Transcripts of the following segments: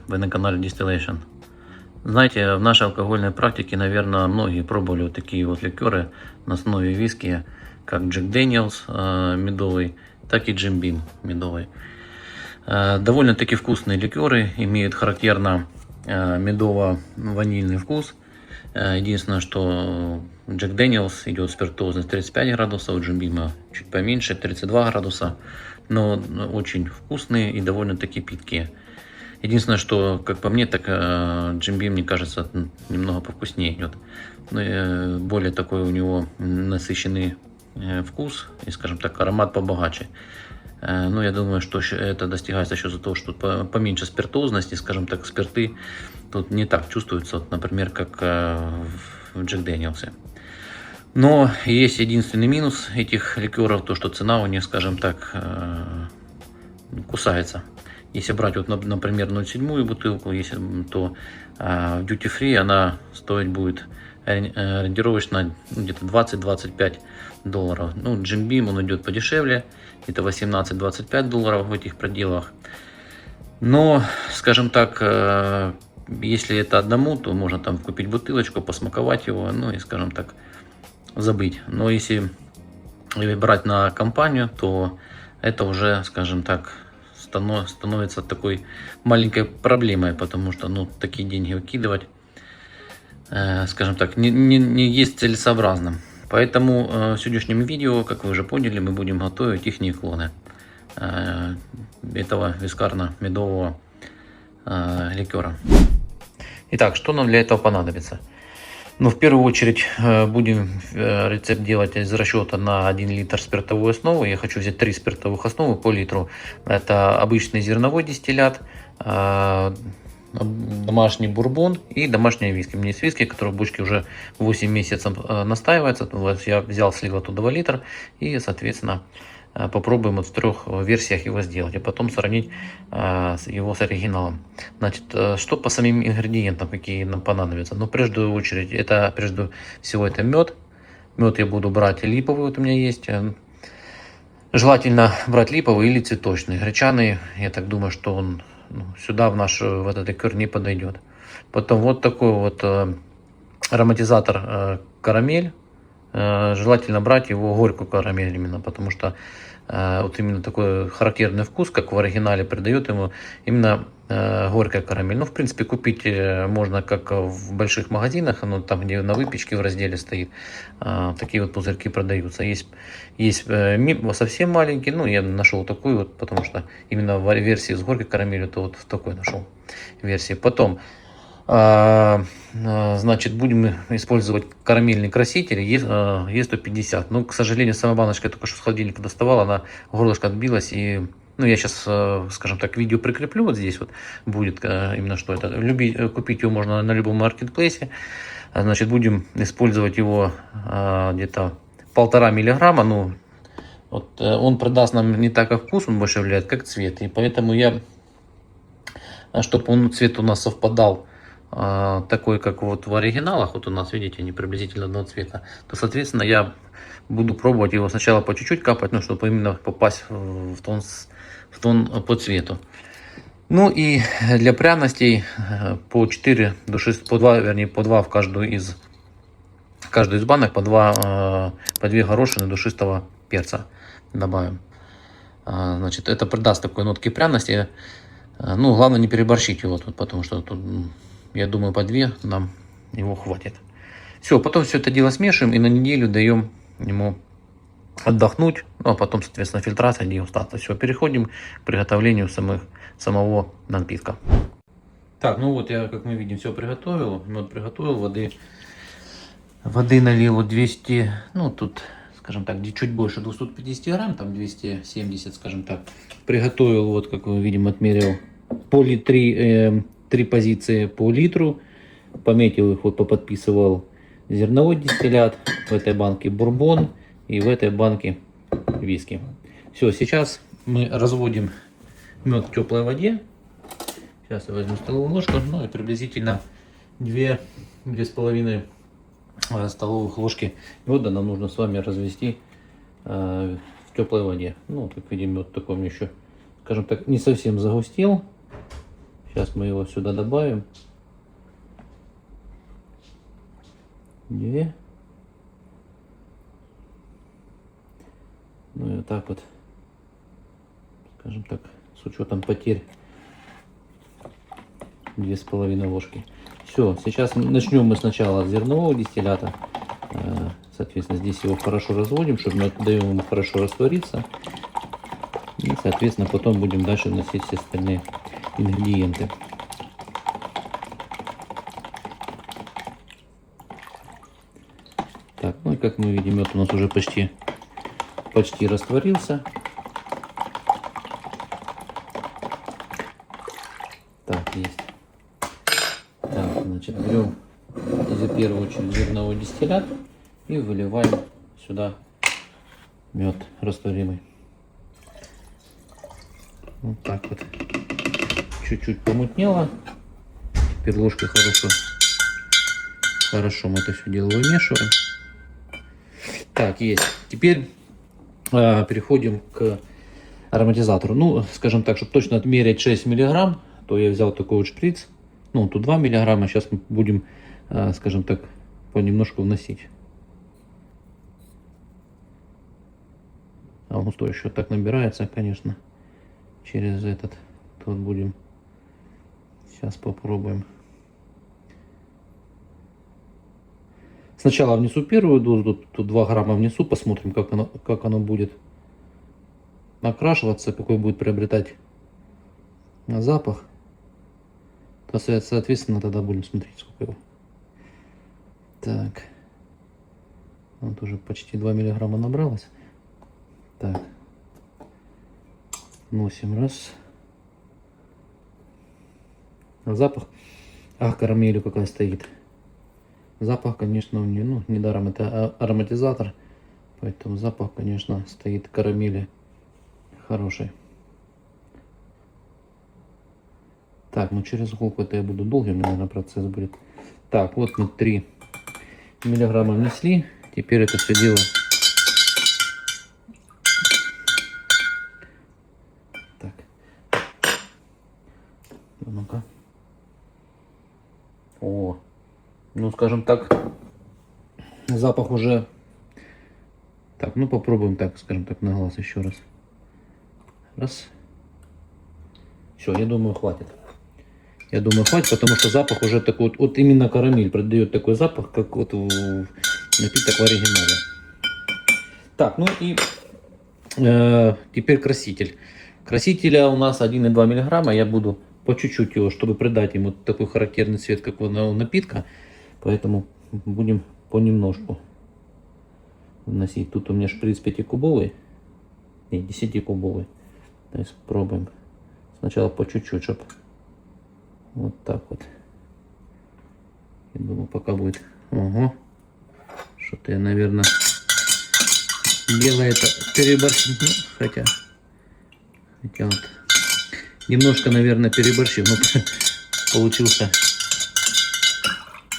вы на канале Distillation. Знаете, в нашей алкогольной практике, наверное, многие пробовали вот такие вот ликеры на основе виски, как Jack Daniel's медовый, так и Jim Beam медовый. Довольно-таки вкусные ликеры, имеют характерно медово-ванильный вкус. Единственное, что Jack Daniel's идет спиртозность 35 градусов, у Jim Beam чуть поменьше, 32 градуса, но очень вкусные и довольно-таки питкие. Единственное, что, как по мне, так Jim Beam, мне кажется, немного повкуснее идет. Более такой у него насыщенный вкус и, скажем так, аромат побогаче. Но я думаю, что это достигается еще за то, что поменьше спиртозности, скажем так, спирты тут не так чувствуются, вот, например, как в Jack Daniel's. Но есть единственный минус этих ликеров, то что цена у них, скажем так, кусается. Если брать, вот, например, 0,7 бутылку, то в Duty Free она стоить будет ориентировочно где-то 20-25 долларов. Ну, Jim Beam, он идет подешевле, это 18-25 долларов в этих пределах. Но, скажем так, если это одному, то можно там купить бутылочку, посмаковать его, ну и, скажем так, забыть. Но если брать на компанию, то это уже, скажем так, становится такой маленькой проблемой, потому что, ну, такие деньги выкидывать, скажем так, не есть целесообразным. Поэтому в сегодняшнем видео, как вы уже поняли, мы будем готовить их клоны этого вискарно-медового ликера. Итак, что нам для этого понадобится? Ну, в первую очередь будем рецепт делать из расчета на 1 литр спиртовой основы. Я хочу взять 3 спиртовых основы по литру. Это обычный зерновой дистиллят, домашний бурбон и домашняя виски. У меня есть виски, которые в бочке уже 8 месяцев настаивается. Я взял, слил оттуда 2 литра и, соответственно, попробуем вот в 3 версиях его сделать, и потом сравнить его с оригиналом. Значит, что по самим ингредиентам, какие нам понадобятся? Ну, прежде всего, это мед. Мед я буду брать липовый, вот у меня есть. Желательно брать липовый или цветочный. Гречаный, я так думаю, что он сюда в этот ликер не подойдет. Потом вот такой вот ароматизатор карамель. Желательно брать его горькую карамель именно, потому что вот именно такой характерный вкус, как в оригинале, придает ему именно горькая карамель. Ну, в принципе, купить можно как в больших магазинах, там, где на выпечке в разделе стоит, такие вот пузырьки продаются. Есть совсем маленький, ну, я нашел такую вот, потому что именно в версии с горькой карамелью, то вот в такой нашел версии. Потом, значит, будем использовать карамельный краситель Е150. Но, к сожалению, сама баночка я только что с холодильника доставала, она горлышко отбилась. И, ну, я сейчас, скажем так, видео прикреплю, вот здесь вот будет именно что это. Купить его можно на любом маркетплейсе. Значит, будем использовать его где-то 1,5 миллиграмма. Ну, вот, он продаст нам не так, как вкус, он больше влияет, как цвет. И поэтому чтобы цвет у нас совпадал такой, как вот в оригиналах, вот у нас, видите, они приблизительно одного цвета, то, соответственно, я буду пробовать его сначала по чуть-чуть капать, ну, чтобы именно попасть в тон по цвету. Ну и для пряностей по 4 до 6, по 2 в каждую из банок, по 2 горошины душистого перца добавим. Значит, это придаст такой нотки пряности. Ну, главное не переборщить его тут, потому что тут, я думаю, по 2 нам его хватит. Все, потом все это дело смешиваем и на неделю даем ему отдохнуть. Ну, а потом, соответственно, фильтрация, дегустация. Все, переходим к приготовлению самого напитка. Так, ну вот я, как мы видим, все приготовил. Мед приготовил, воды налил 200, ну тут, скажем так, чуть больше 250 грамм, там 270, скажем так. Приготовил, вот как мы видим, отмерил по 3 позиции по литру. Пометил их, вот поподписывал зерновой дистиллят, в этой банке бурбон и в этой банке виски. Все, сейчас мы разводим мед в теплой воде. Сейчас я возьму столовую ложку, ну и приблизительно 2,5 столовых ложки меда нам нужно с вами развести в теплой воде. Ну, как видим, мед такой мне еще, скажем так, не совсем загустел. Сейчас мы его сюда добавим. 2. Ну и вот так вот, скажем так, с учетом потерь 2,5 ложки. Все, сейчас начнем мы сначала с зернового дистиллята. Соответственно, здесь его хорошо разводим, чтобы мы даем ему хорошо раствориться. И, соответственно, потом будем дальше вносить все остальные ингредиенты. Так, ну и как мы видим, мед у нас уже почти растворился. Так, есть. Так, значит, берем в первую очередь зерновой дистиллят и выливаем сюда мед растворимый. Вот так вот. Чуть-чуть помутнело. Теперь ложкой хорошо мы это все дело вымешиваем. Так, есть. Теперь переходим к ароматизатору. Ну, скажем так, чтобы точно отмерить 6 миллиграмм, то я взял такой вот шприц. Ну, тут 2 миллиграмма. Сейчас мы будем, скажем так, понемножку вносить. А густой еще так набирается, конечно, через этот. Тут будем. Сейчас попробуем. Сначала внесу первую дозу, тут 2 грамма внесу, посмотрим, как оно будет окрашиваться, какой будет приобретать запах. То, соответственно, тогда будем смотреть, сколько его. Так. Вот уже почти 2 миллиграмма набралось. Так. Носим раз. Запах. Ах, карамелью какая стоит. Запах, конечно, у нее, ну, недаром это ароматизатор. Поэтому запах, конечно, стоит карамели хороший. Так, ну через гулку это я буду долгим, наверное, процесс будет. Так, вот мы 3 миллиграмма внесли. Теперь это все дело. Так. Ну-ка. О, ну скажем так, запах уже. Так, ну попробуем так, скажем так, на глаз еще раз. Раз. Все, я думаю, хватит. Я думаю, хватит, потому что запах уже такой, вот именно карамель придает такой запах, как вот напиток в оригинале. Так, ну и теперь краситель. Красителя у нас 1,2 миллиграмма. Я буду по чуть-чуть его, чтобы придать ему такой характерный цвет, как у напитка. Поэтому будем понемножку вносить. Тут у меня шприц 5-кубовый, не, 10-кубовый. То есть пробуем сначала по чуть-чуть, чтобы вот так вот. Я думаю, пока будет. Ого. Что-то я, наверное, делаю это переборщил. Хотя вот немножко, наверное, переборщил. Но получился,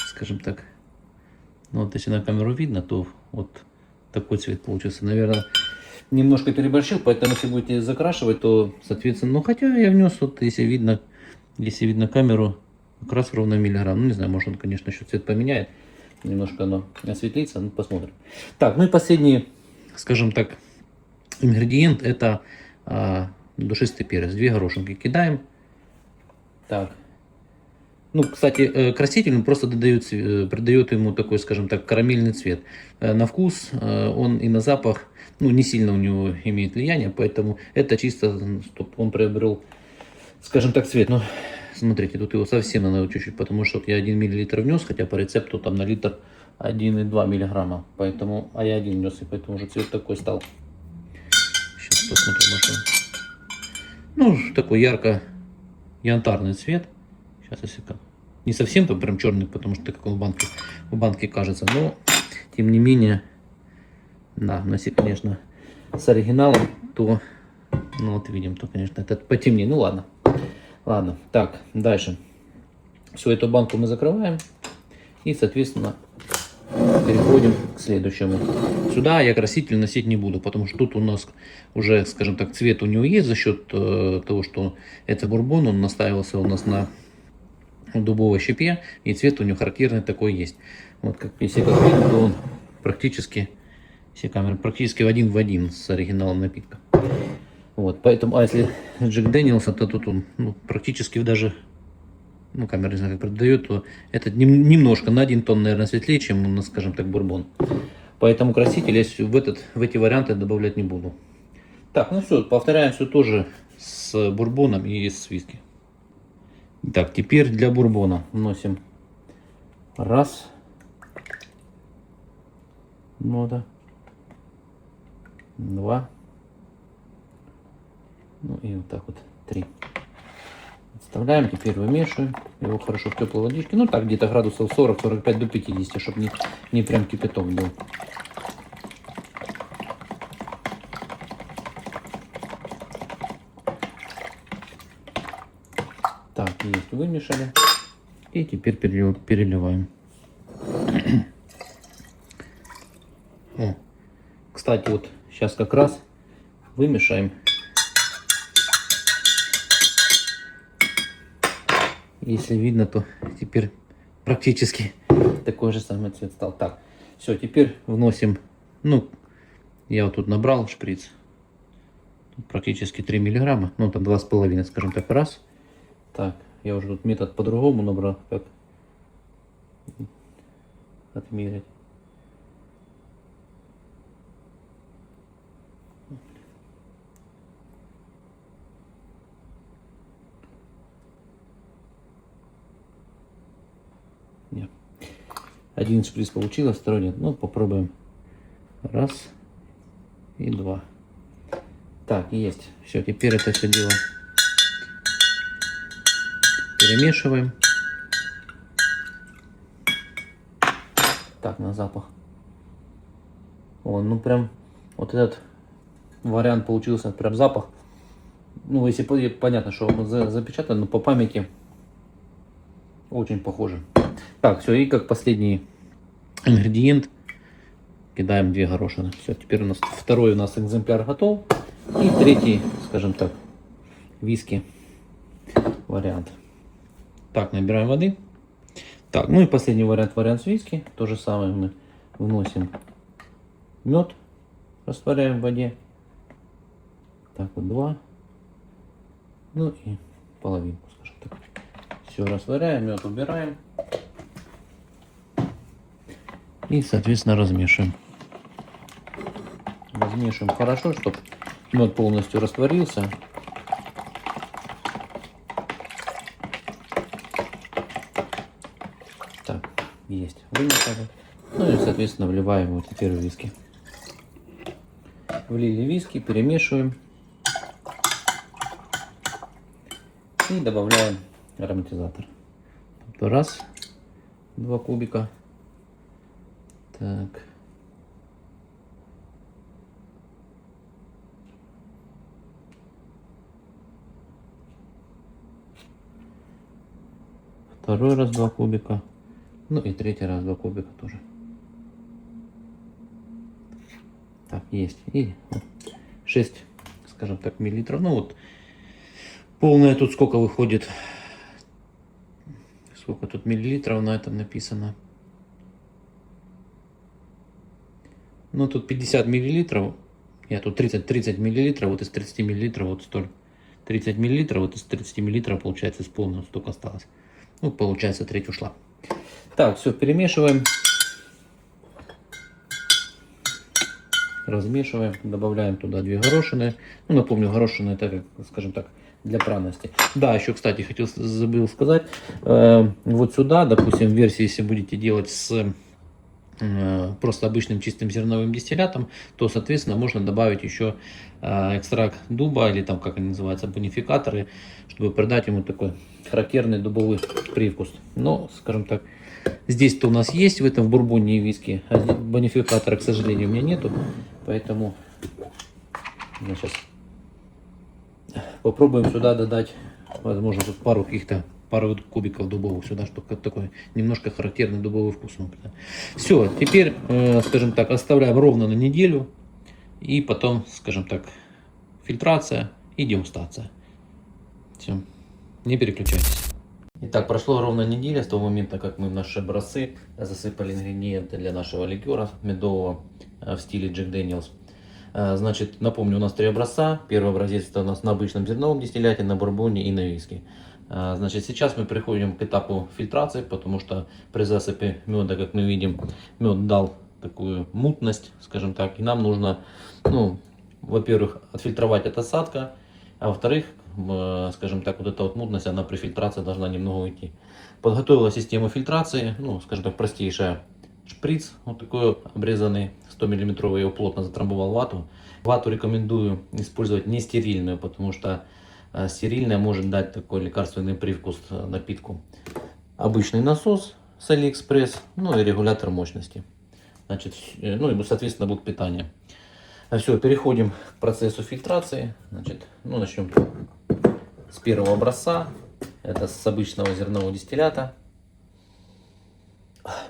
скажем так. Ну, вот если на камеру видно, то вот такой цвет получился. Наверное, немножко переборщил, поэтому если будете закрашивать, то, соответственно, ну, хотя я внес, вот, если видно камеру, как раз ровно миллиграмм. Ну, не знаю, может он, конечно, еще цвет поменяет. Немножко оно осветлится, ну, посмотрим. Так, ну и последний, скажем так, ингредиент, это душистый перец. 2 горошинки кидаем. Так. Ну, кстати, краситель просто придает ему такой, скажем так, карамельный цвет. На вкус он и на запах, ну, не сильно у него имеет влияние, поэтому это чисто, чтобы он приобрел, скажем так, цвет. Но смотрите, тут его совсем надо чуть-чуть, потому что я 1 миллилитр внес, хотя по рецепту там на литр 1,2 миллиграмма. Поэтому, а я 1 внес, и поэтому уже цвет такой стал. Сейчас посмотрим, может. Ну, такой ярко-янтарный цвет. Сейчас, если как. Не совсем там прям черный, потому что как он в банке кажется, но тем не менее, да, если, конечно, с оригиналом, то, ну вот видим, то, конечно, это потемнее. Ну ладно, ладно. Так, дальше. Всю эту банку мы закрываем и, соответственно, переходим к следующему. Сюда я краситель носить не буду, потому что тут у нас уже, скажем так, цвет у него есть за счет того, что это бурбон, он настаивался у нас на дубовой щепе, и цвет у него характерный такой есть. Вот как, если как видно, то он практически, все камеры практически один в один с оригиналом напитка. Вот, поэтому, а если Джек Дэниелса, то тут он практически даже, камера не знаю, как продает, то это немножко на 1 тон, наверное, светлее, чем у нас, скажем так, бурбон. Поэтому краситель я в эти варианты добавлять не буду. Так, ну все, повторяем все тоже с бурбоном и с виски. Так, теперь для бурбона вносим раз, нота, 2, ну и вот так вот 3. Отставляем, теперь вымешиваем его хорошо в теплой водичке, ну так где-то градусов 40-45 до 50, чтобы не прям кипяток был. Так, есть, вымешали. И теперь переливаем. О, кстати, вот сейчас как раз вымешаем. Если видно, то теперь практически такой же самый цвет стал. Так, все, теперь вносим, я вот тут набрал шприц. Тут практически 3 миллиграмма, там 2,5, скажем так, раз. Так, я уже тут метод по-другому набрал, как отмерить. Нет. Один шприц получилось, второй нет. Ну, попробуем. Раз и 2. Так, есть. Все, теперь это все дело перемешиваем. Так, на запах. О, прям вот этот вариант получился, прям запах. Если понятно, что он запечатан, но по памяти очень похоже. Так, все, и как последний ингредиент кидаем 2 горошины. Все, теперь второй у нас экземпляр готов. И третий, скажем так, виски вариант. Так, набираем воды. Так, и последний вариант с виски. То же самое мы вносим мед, растворяем в воде. Так, вот 2. И половинку, скажем так. Все растворяем, мед убираем. И, соответственно, размешиваем. Размешиваем хорошо, чтобы мед полностью растворился. Так, есть. Вымешали. И, соответственно, вливаем его теперь в виски. Влили виски, перемешиваем. И добавляем ароматизатор. Раз, 2 кубика. Так. Второй раз 2 кубика. И третий раз 2 кубика тоже. Так, есть. И 6, скажем так, миллилитров. Полная тут сколько выходит? Сколько тут миллилитров на этом написано? Тут 50 миллилитров. Нет, тут 30 миллилитров. Вот из 30 миллилитров вот столь. 30 миллилитров, вот из 30 миллилитров получается из полного столько осталось. Получается, треть ушла. Так, все, перемешиваем. Размешиваем. Добавляем туда 2 горошины. Напомню, горошины это, скажем так, для пряности. Да, еще, кстати, забыл сказать. Вот сюда, допустим, в версии, если будете делать с просто обычным чистым зерновым дистиллятом, то, соответственно, можно добавить еще экстракт дуба, или там, как они называются, бонификаторы, чтобы придать ему такой характерный дубовый привкус. Но, скажем так, здесь-то у нас есть в этом, в бурбоне и виски, а бонификатора, к сожалению, у меня нету, поэтому я сейчас попробуем сюда додать, возможно, тут пару каких-то пару кубиков дубовых сюда, чтобы такой немножко характерный дубовый вкус. Все, теперь, скажем так, оставляем ровно на неделю. И потом, скажем так, фильтрация и дегустация. Все, не переключайтесь. Итак, прошло ровно неделя с того момента, как мы в наши образцы засыпали ингредиенты для нашего ликера медового в стиле Jack Daniels. Значит, напомню, у нас 3 образца. Первый образец это у нас на обычном зерновом дистилляте, на бурбоне и на виски. Значит, сейчас мы переходим к этапу фильтрации, потому что при засыпе меда, как мы видим, мед дал такую мутность, скажем так, и нам нужно, ну, во-первых, отфильтровать от осадка, а во-вторых, скажем так, вот эта вот мутность, она при фильтрации должна немного уйти. Подготовила систему фильтрации, ну, скажем так, простейшая. Шприц, вот такой обрезанный, 100 мм, я его плотно затрамбовал вату. Вату рекомендую использовать не стерильную, потому что стерильная может дать такой лекарственный привкус напитку. Обычный насос с AliExpress, ну и регулятор мощности. Значит, ну и, соответственно, блок питания. Все, переходим к процессу фильтрации. Значит, ну, начнем с первого образца. Это с обычного зернового дистиллята.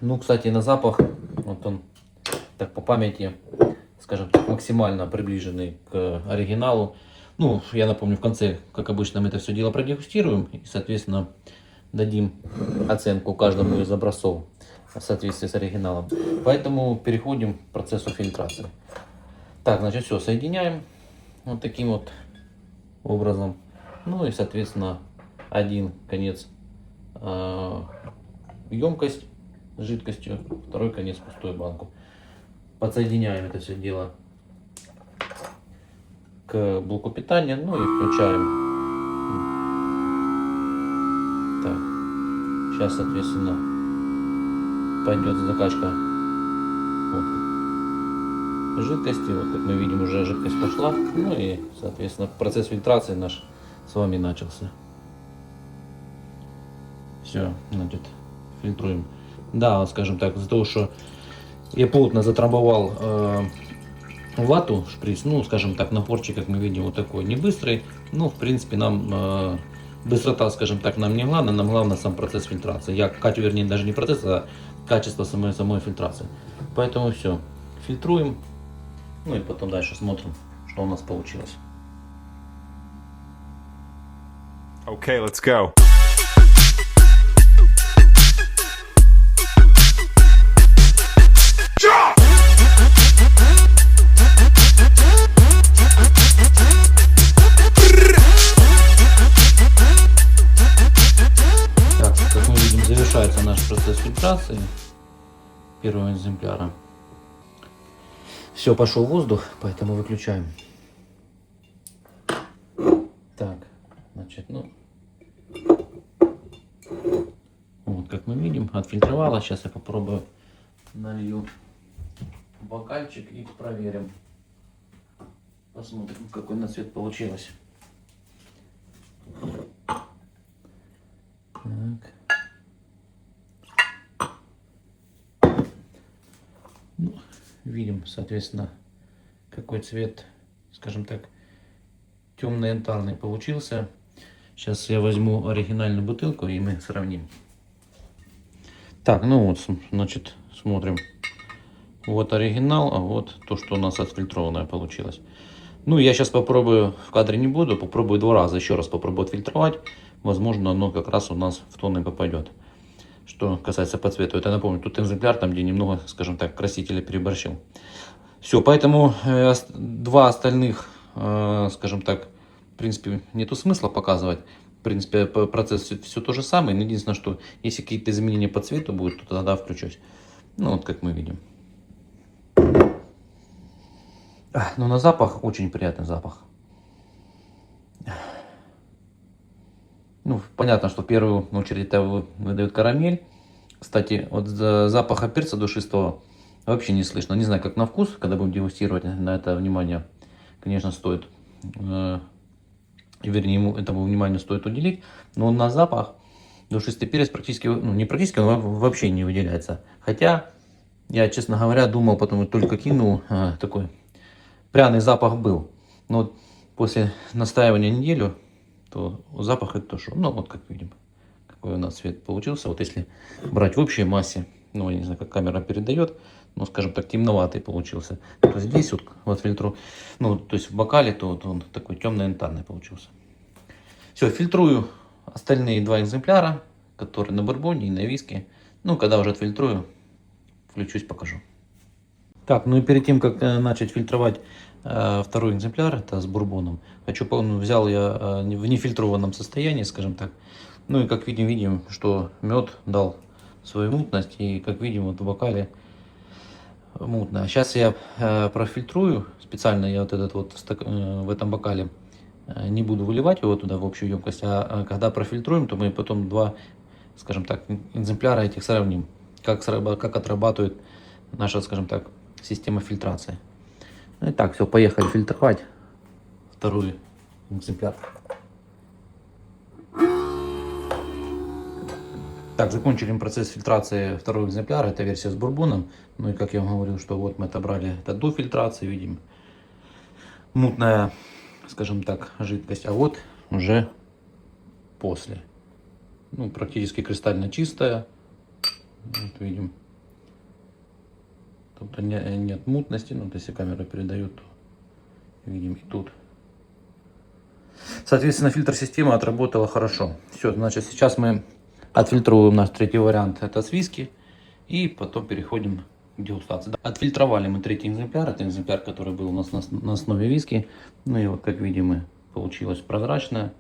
Ну, кстати, на запах, вот он, так по памяти, скажем так, максимально приближенный к оригиналу. Ну, я напомню, в конце, как обычно, мы это все дело продегустируем и, соответственно, дадим оценку каждому из образцов в соответствии с оригиналом. Поэтому переходим к процессу фильтрации. Так, значит, все соединяем вот таким вот образом. Ну и, соответственно, один конец емкость с жидкостью, второй конец пустую банку. Подсоединяем это все дело к блоку питания, ну и включаем. Так, сейчас, соответственно, пойдет закачка вот жидкости. Вот как мы видим, уже жидкость пошла. Ну и, соответственно, процесс фильтрации наш с вами начался. Все, значит, фильтруем. Да, скажем так, из-за того, что я плотно затрамбовал вату, шприц, ну, скажем так, напорчик, как мы видим, вот такой не быстрый. Ну, в принципе, нам быстрота, скажем так, нам не главное, нам главное сам процесс фильтрации. Вернее, даже не процесс, а качество самой фильтрации. Поэтому все, фильтруем, ну и потом дальше смотрим, что у нас получилось. Okay, let's go. Завершается наш процесс фильтрации первого экземпляра. Все, пошел воздух, поэтому выключаем. Так, значит, ну, вот как мы видим, отфильтровала. Сейчас я попробую налью бокальчик и проверим. Посмотрим, какой на цвет получилось. Так. Ну, видим, соответственно, какой цвет, скажем так, темно-янтарный получился. Сейчас я возьму оригинальную бутылку и мы сравним. Так, ну вот, значит, смотрим. Вот оригинал, а вот то, что у нас отфильтрованное получилось. Ну, я сейчас попробую, в кадре не буду, попробую 2 раза еще раз попробую отфильтровать. Возможно, оно как раз у нас в тон и попадет. Что касается по цвету, это, напомню, тут экземпляр, там где немного, скажем так, красителя переборщил. Все, поэтому 2 остальных, скажем так, в принципе, нету смысла показывать. В принципе, процесс все то же самое. Но единственное, что если какие-то изменения по цвету будут, то тогда включусь. Ну, вот как мы видим. Но на запах очень приятный запах. Ну, понятно, что в первую очередь это выдает карамель. Кстати, вот запаха перца душистого вообще не слышно. Не знаю, как на вкус, когда будем дегустировать, на это внимание, конечно, стоит. Вернее, этому вниманию стоит уделить. Но на запах душистый перец практически, ну не практически, но вообще не выделяется. Хотя, я, честно говоря, думал, потом только кинул, такой пряный запах был. Но после настаивания неделю, то запах это то, что, ну вот как видим, какой у нас цвет получился. Вот если брать в общей массе, ну, я не знаю, как камера передает, но, скажем так, темноватый получился. То есть здесь вот фильтру, ну, то есть в бокале, то вот он такой темно-янтарный получился. Все, фильтрую остальные два экземпляра, которые на бурбоне и на виске. Ну, когда уже отфильтрую, включусь, покажу. Так, ну и перед тем, как начать фильтровать второй экземпляр, это с бурбоном, взял я в нефильтрованном состоянии, скажем так. Ну и как видим, что мед дал свою мутность, и как видим, вот в бокале мутно. Сейчас я профильтрую, специально я вот этот вот в этом бокале не буду выливать его туда в общую емкость, а когда профильтруем, то мы потом два, скажем так, экземпляра этих сравним, как отрабатывает наша, скажем так, система фильтрации. Ну и так, все, поехали фильтровать второй экземпляр. Так, закончили процесс фильтрации второго экземпляра, это версия с бурбоном. Ну и как я вам говорил, что вот мы отобрали это до фильтрации, видим мутная, скажем так, жидкость, а вот уже после. Ну, практически кристально чистая. Вот видим. Тут нет мутности, но если камера передает, то видим и тут. Соответственно, фильтр-система отработала хорошо. Все, значит, сейчас мы отфильтруем наш третий вариант, это с виски, и потом переходим к дегустации. Отфильтровали мы третий экземпляр, это экземпляр, который был у нас на основе виски. Ну и вот, как видим, получилось прозрачное,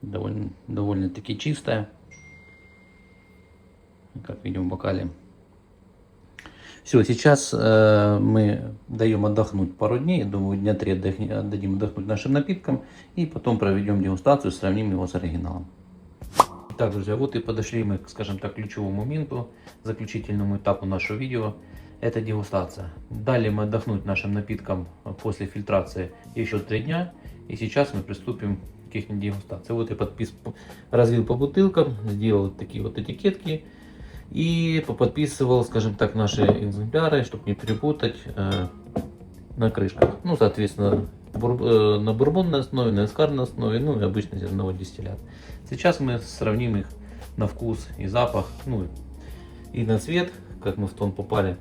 довольно-таки чистое, как видим в бокале. Все, сейчас мы даем отдохнуть пару дней, я думаю, дня 3 отдадим отдохнуть нашим напиткам, и потом проведем дегустацию, сравним его с оригиналом. Итак, друзья, вот и подошли мы, скажем так, к ключевому моменту, заключительному этапу нашего видео. Это дегустация. Дали мы отдохнуть нашим напиткам после фильтрации еще 3 дня, и сейчас мы приступим к их дегустации. Вот я разлил по бутылкам, сделал такие вот этикетки. И поподписывал, скажем так, наши экземпляры, чтобы не перепутать, на крышках. Ну, соответственно, на бурбонной основе, на эскарной основе, ну и обычный зерновой дистиллят. Сейчас мы сравним их на вкус и запах, ну и на цвет, как мы в тон попали,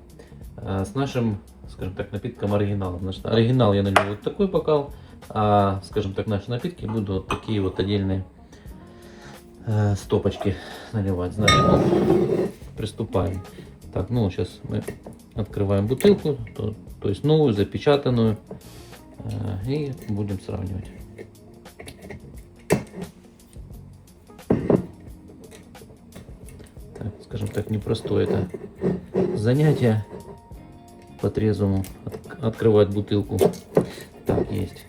с нашим, скажем так, напитком оригиналом. Значит, оригинал я налил вот такой бокал, а, скажем так, наши напитки буду вот такие вот отдельные стопочки наливать. Значит, ну, приступаем. Так, ну сейчас мы открываем бутылку, то есть новую, запечатанную, и будем сравнивать. Так, скажем так, непростое это занятие по-трезвому открывать бутылку. Так, есть.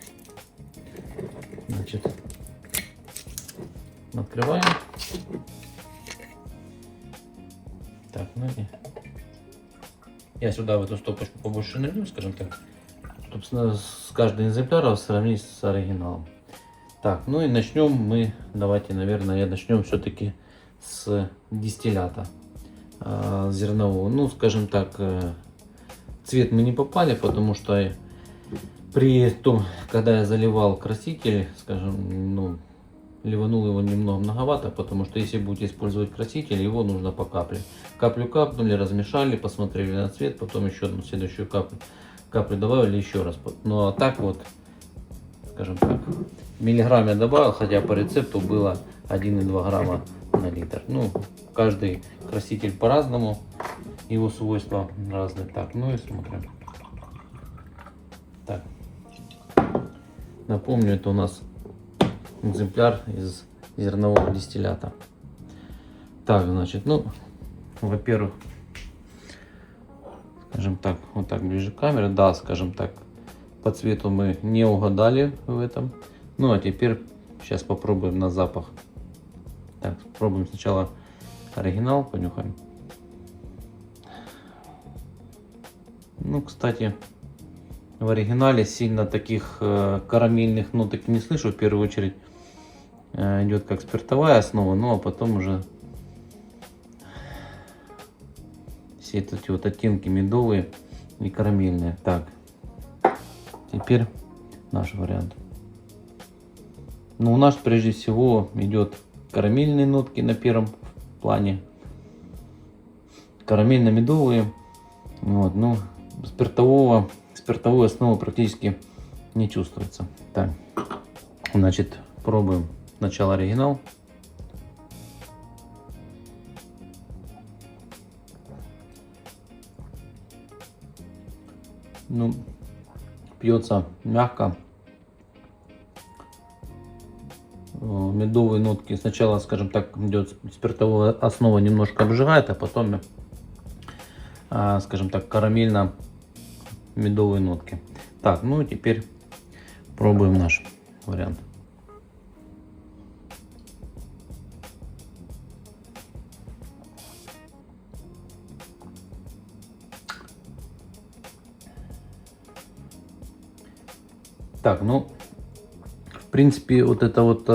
Значит, открываем. Так, ну и я сюда в эту стопочку побольше налью, скажем так, чтобы с каждым экземпляром сравнить с оригиналом. Так, ну и начнем мы, давайте, наверное, начнем все-таки с дистиллята зернового. Ну, скажем так, цвет мы не попали, потому что при том, когда я заливал краситель, скажем, ну, ливанул его немного многовато, потому что если будете использовать краситель, его нужно по капле. Каплю капнули, размешали, посмотрели на цвет, потом еще одну следующую каплю добавили еще раз. Ну а так вот, скажем так, миллиграмм я добавил, хотя по рецепту было 1,2 грамма на литр. Ну, каждый краситель по-разному, его свойства разные. Так, ну и смотрим. Так, напомню, это у нас экземпляр из зернового дистиллята. Так, значит, ну, во-первых, скажем так, вот так ближе к камере, да, скажем так, по цвету мы не угадали в этом. Ну, а теперь сейчас попробуем на запах. Так, пробуем сначала оригинал, понюхаем. Ну, кстати, в оригинале сильно таких карамельных ноток не слышу. В первую очередь идет как спиртовая основа, ну а потом уже все эти вот оттенки медовые и карамельные. Так, теперь наш вариант. Ну, у нас прежде всего идет карамельные нотки на первом плане, карамельно-медовые. Вот, ну, спиртовой основы практически не чувствуется. Так, значит, пробуем сначала оригинал. Ну, пьется мягко. Медовые нотки сначала, скажем так, идет спиртовая основа, немножко обжигает, а потом, скажем так, карамельно-медовые нотки. Так, ну и теперь пробуем наш вариант. Так, ну, в принципе, вот это вот,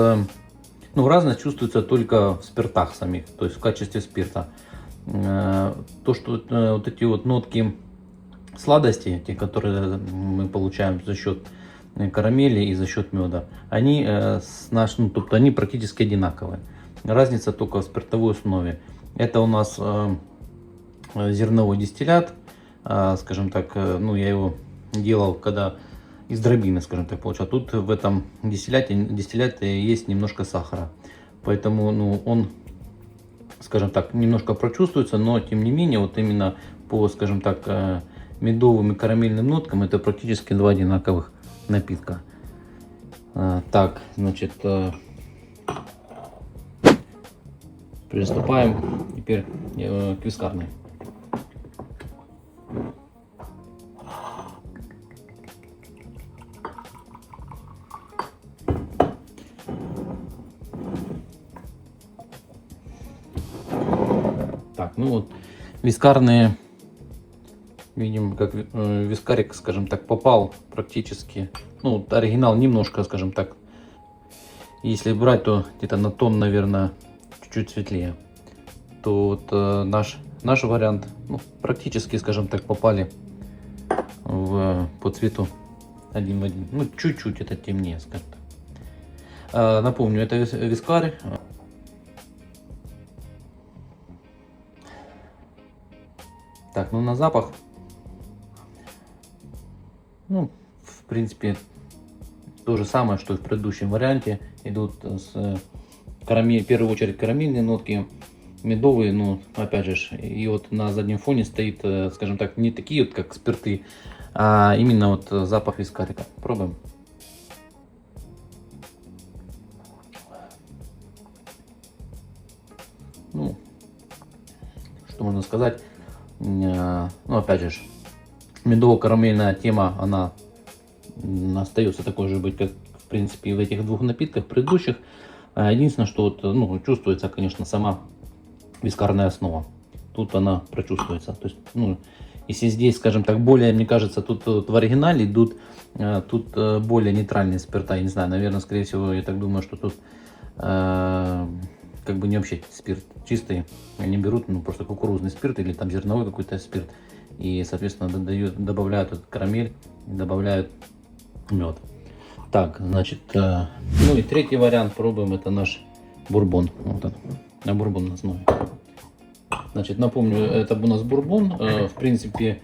ну, разность чувствуется только в спиртах самих, то есть в качестве спирта. То, что вот эти вот нотки сладости, те, которые мы получаем за счет карамели и за счет меда, они ну, тобто они практически одинаковые. Разница только в спиртовой основе. Это у нас зерновой дистиллят, скажем так, ну, я его делал, когда из дробины, скажем так, получал. Тут в этом дистилляте есть немножко сахара, поэтому, ну, он, скажем так, немножко прочувствуется, но тем не менее, вот именно по, скажем так, медовым и карамельным ноткам это практически два одинаковых напитка. Так, значит, приступаем теперь к вискарной. Так, ну вот, вискарные, видим, как вискарик, скажем так, попал практически, ну, оригинал немножко, скажем так, если брать, то где-то на тон, наверное, чуть-чуть светлее, то вот наш вариант, ну, практически, скажем так, попали по цвету один в один, ну, чуть-чуть это темнее, скажем так. Напомню, это вискарь. Так, ну на запах, ну, в принципе, то же самое, что и в предыдущем варианте. Идут в первую очередь карамельные нотки, медовые, ну, опять же, и вот на заднем фоне стоит, скажем так, не такие вот, как спирты, а именно вот запах вискарика. Пробуем. Ну, что можно сказать? Ну, опять же, медово-карамельная тема, она остается такой же быть, как, в принципе, в этих двух напитках предыдущих. Единственное, что вот, ну, чувствуется, конечно, сама вискарная основа. Тут она прочувствуется. То есть, ну, если здесь, скажем так, более, мне кажется, тут в оригинале идут тут более нейтральные спирта. Я не знаю, наверное, скорее всего, я так думаю, что тут как бы не вообще спирт чистый. Они берут, ну, просто кукурузный спирт или там зерновой какой-то спирт. И, соответственно, добавляют этот карамель, добавляют мед. Так, значит, ну и третий вариант пробуем, это наш бурбон. Вот он, на бурбон на основе. Значит, напомню, это у нас бурбон. В принципе,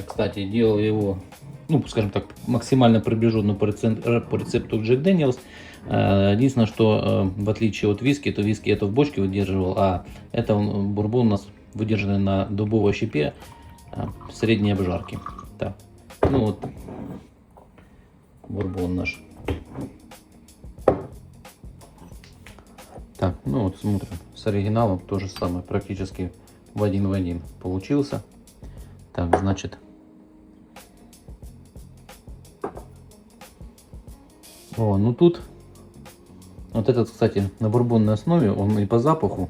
кстати, делал его, ну, скажем так, максимально приближенно по рецепту Jack Daniel's. Единственное, что в отличие от виски, то виски это в бочке выдерживал, а это бурбон у нас выдержанный на дубовой щепе средней обжарки. Так, ну вот бурбон наш. Так, ну вот смотрим, с оригиналом то же самое, практически в один получился. Так, значит, ну тут вот этот, кстати, на бурбонной основе, он и по запаху,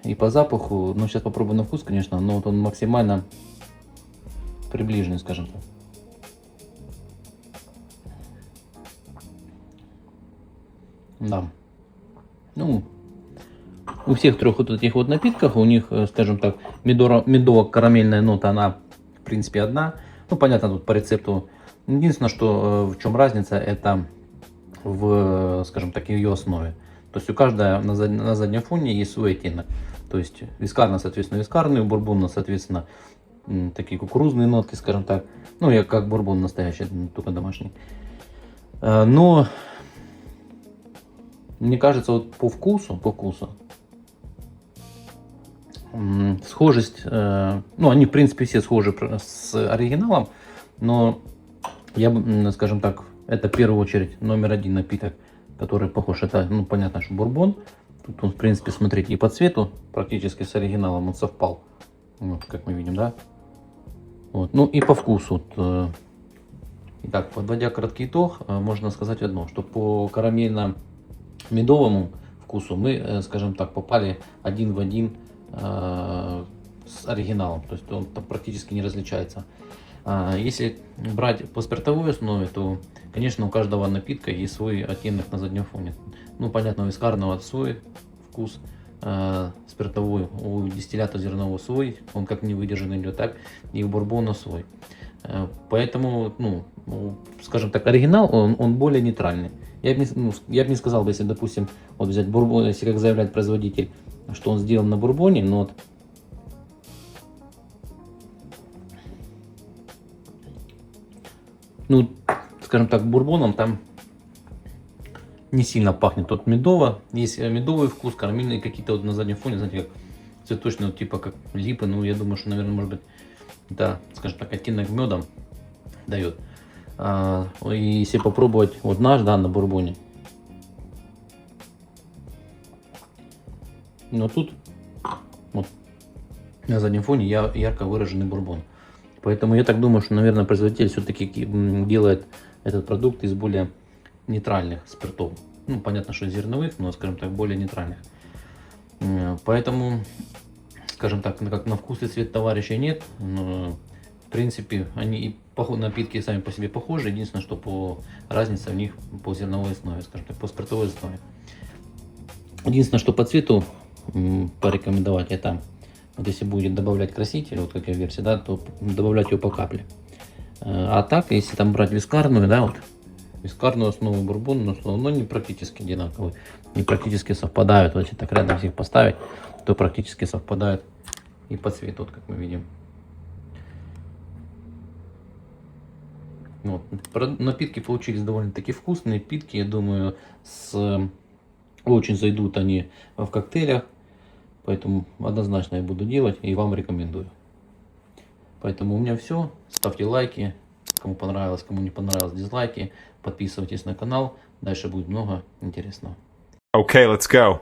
ну сейчас попробую на вкус, конечно, но вот он максимально приближенный, скажем так. Да. Ну, у всех трех вот этих вот напитков, у них, скажем так, медово-карамельная нота, она, в принципе, одна. Ну, понятно, тут по рецепту. Единственное, что в чем разница, это в, скажем так, ее основе. То есть у каждого на заднем фоне есть свой оттенок. То есть вискарно, соответственно, вискарный, у бурбона, соответственно, такие кукурузные нотки, скажем так. Ну, я как бурбон настоящий, только домашний. Но мне кажется, вот по вкусу, схожесть, ну, они, в принципе, все схожи с оригиналом, но я бы, скажем так, это в первую очередь номер один напиток, который похож. Это, ну, понятно, что бурбон. Тут он, в принципе, смотрите, и по цвету практически с оригиналом он совпал. Вот, как мы видим, да? Вот. Ну и по вкусу. Вот, итак, подводя краткий итог, можно сказать одно, что по карамельно-медовому вкусу мы, скажем так, попали один в один с оригиналом. То есть он там практически не различается. Если брать по спиртовой основе, то, конечно, у каждого напитка есть свой оттенок на заднем фоне. Ну, понятно, у вискарного свой вкус, спиртовой, у дистиллята зернового свой, он как не выдержанный идет, так и у бурбона свой. Поэтому, ну, скажем так, оригинал, он более нейтральный. Я бы не сказал, если, допустим, вот взять бурбон, если как заявляет производитель, что он сделан на бурбоне, но вот ну, скажем так, бурбоном там не сильно пахнет. Тут медово, есть медовый вкус, карамельные какие-то вот на заднем фоне, знаете, как цветочные, вот, типа как липы. Ну, я думаю, что, наверное, может быть, да, скажем так, оттенок медом дает. И если попробовать вот наш, да, на бурбоне, но тут вот на заднем фоне ярко выраженный бурбон. Поэтому я так думаю, что, наверное, производитель все-таки делает этот продукт из более нейтральных спиртов. Ну, понятно, что зерновых, но, скажем так, более нейтральных. Поэтому, скажем так, как на вкус и цвет товарища нет. Но, в принципе, они и напитки сами по себе похожи. Единственное, что по разница в них по зерновой основе, скажем так, по спиртовой основе. Единственное, что по цвету порекомендовать, это вот если будет добавлять краситель, вот как я в версии, да, то добавлять его по капле. А так, если там брать вискарную, да, вот вискарную основу, бурбонную основу, но не практически одинаковые, не практически совпадают. Вот если так рядом их поставить, то практически совпадают и по цвету, вот как мы видим. Вот. Напитки получились довольно-таки вкусные, напитки, я думаю, очень зайдут они в коктейлях. Поэтому однозначно я буду делать и вам рекомендую. Поэтому у меня все. Ставьте лайки. Кому понравилось, кому не понравилось, дизлайки. Подписывайтесь на канал. Дальше будет много интересного. Okay, let's go.